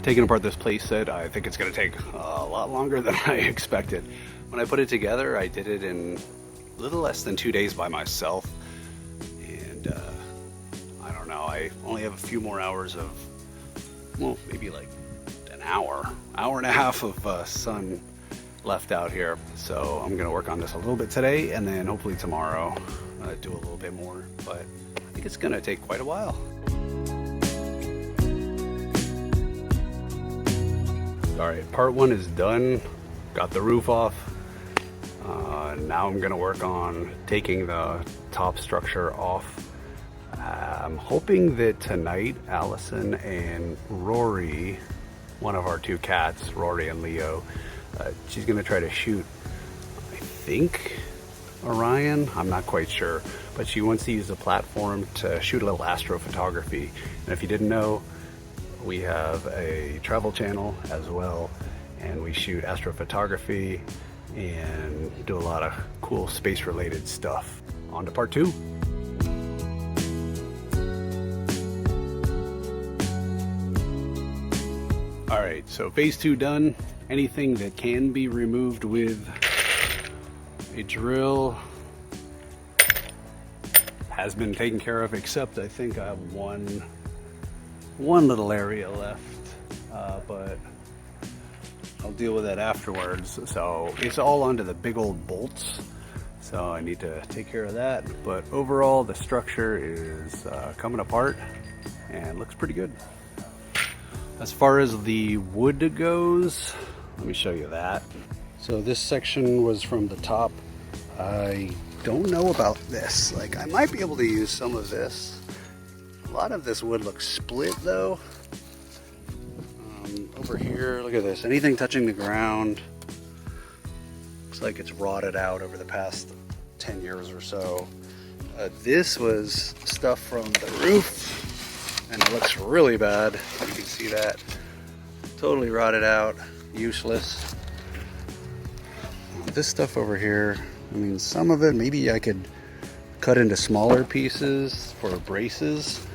taking apart this playset. I think it's going to take a lot longer than I expected. When I put it together, I did it in a little less than 2 days by myself. And I don't know, I only have a few more hours of, well, maybe like an hour and a half of sun left out here. So I'm going to work on this a little bit today, and then hopefully tomorrow do a little bit more. But I think it's going to take quite a while. All right, part one is done. Got the roof off. Now I'm gonna work on taking the top structure off. I'm hoping that tonight, Alison and Rory, one of our two cats, Rory and Leo, she's gonna try to shoot, I think, Orion. I'm not quite sure, but she wants to use the platform to shoot a little astrophotography. And if you didn't know, we have a travel channel as well, and we shoot astrophotography and do a lot of cool space related stuff. On to part two. All right, so phase two done. Anything that can be removed with a drill has been taken care of, except I think I have one little area left, but I'll deal with that afterwards. So it's all onto the big old bolts, so I need to take care of that. But overall, the structure is coming apart and looks pretty good. As far as the wood goes, let me show you that. So this section was from the top. I don't know about this. Like, I might be able to use some of this. A lot of this wood looks split though. Over here, look at this. Anything touching the ground looks like it's rotted out over the past 10 years or so. This was stuff from the roof, and it looks really bad. You can see that. Totally rotted out, useless. This stuff over here, I mean, some of it maybe I could cut into smaller pieces for braces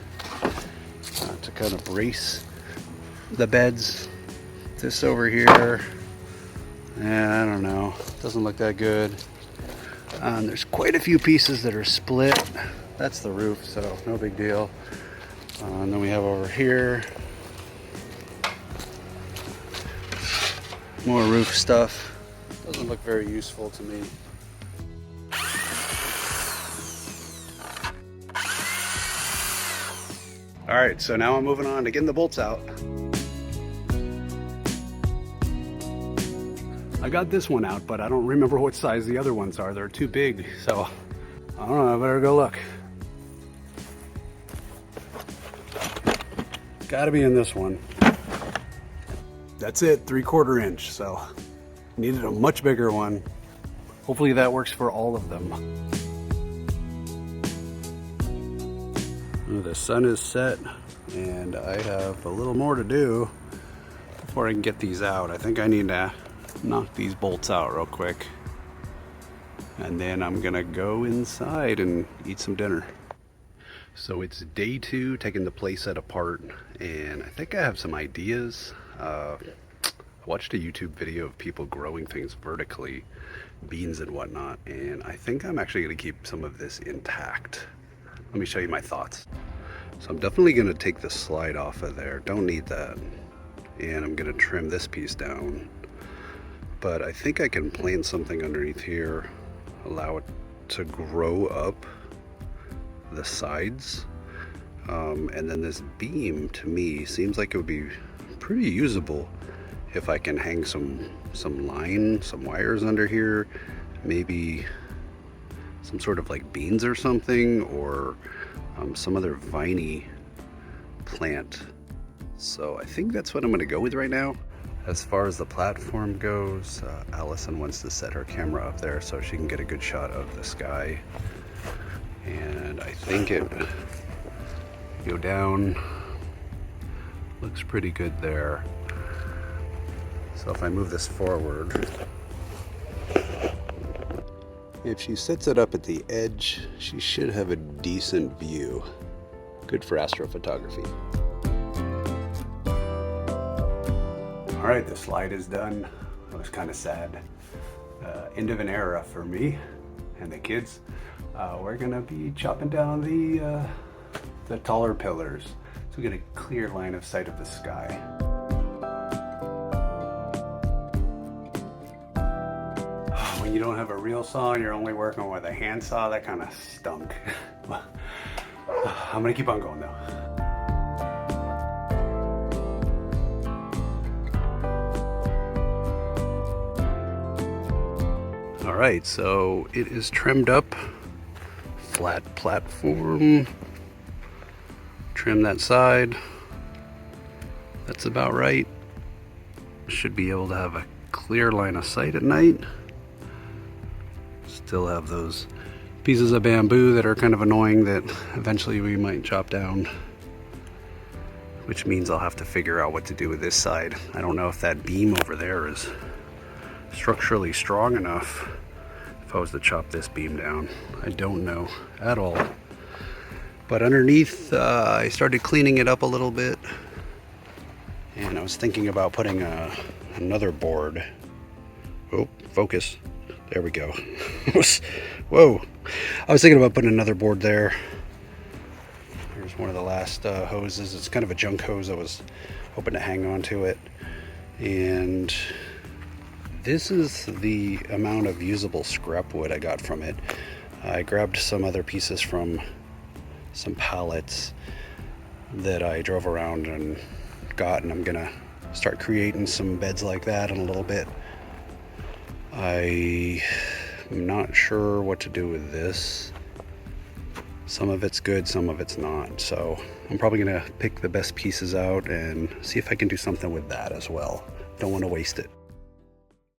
to kind of brace the beds. This over here, I don't know, doesn't look that good. There's quite a few pieces that are split. That's the roof, so no big deal. And then we have over here more roof stuff. Doesn't look very useful to me. All right, so now I'm moving on to getting the bolts out. I got this one out, but I don't remember what size the other ones are. They're too big, so I don't know, I better go look. Gotta be in this one. That's it, 3/4 inch, so needed a much bigger one. Hopefully that works for all of them. The sun is set, and I have a little more to do before I can get these out. I think I need to knock these bolts out real quick, and then I'm gonna go inside and eat some dinner. So it's day two, taking the playset apart, and I think I have some ideas. I watched a YouTube video of people growing things vertically, beans and whatnot, and I think I'm actually gonna keep some of this intact. Let me show you my thoughts. So I'm definitely gonna take the slide off of there, don't need that, and I'm gonna trim this piece down. But I think I can plant something underneath here, allow it to grow up the sides, and then this beam to me seems like it would be pretty usable if I can hang some wires under here, maybe some sort of like beans or something, or some other viney plant. So I think that's what I'm going to go with right now. As far as the platform goes, Alison wants to set her camera up there so she can get a good shot of the sky. And I think it go down, looks pretty good there. So if I move this forward, if she sets it up at the edge, she should have a decent view. Good for astrophotography. All right, the slide is done. It was kind of sad. End of an era for me and the kids. We're gonna be chopping down the taller pillars so we get a clear line of sight of the sky. When you don't have a real saw and you're only working with a hand saw, that kind of stunk. I'm gonna keep on going though. All right, so it is trimmed up, flat platform, trim that side, that's about right. Should be able to have a clear line of sight at night. Still have those pieces of bamboo that are kind of annoying that eventually we might chop down, which means I'll have to figure out what to do with this side. I don't know if that beam over there is structurally strong enough if I was to chop this beam down. I don't know at all. But underneath, I started cleaning it up a little bit, and I was thinking about putting another board. Oh, focus. There we go. Whoa. I was thinking about putting another board there. Here's one of the last hoses. It's kind of a junk hose. I was hoping to hang on to it. And this is the amount of usable scrap wood I got from it. I grabbed some other pieces from some pallets that I drove around and got, and I'm gonna start creating some beds like that in a little bit. I'm not sure what to do with this. Some of it's good, some of it's not. So I'm probably gonna pick the best pieces out and see if I can do something with that as well. Don't want to waste it.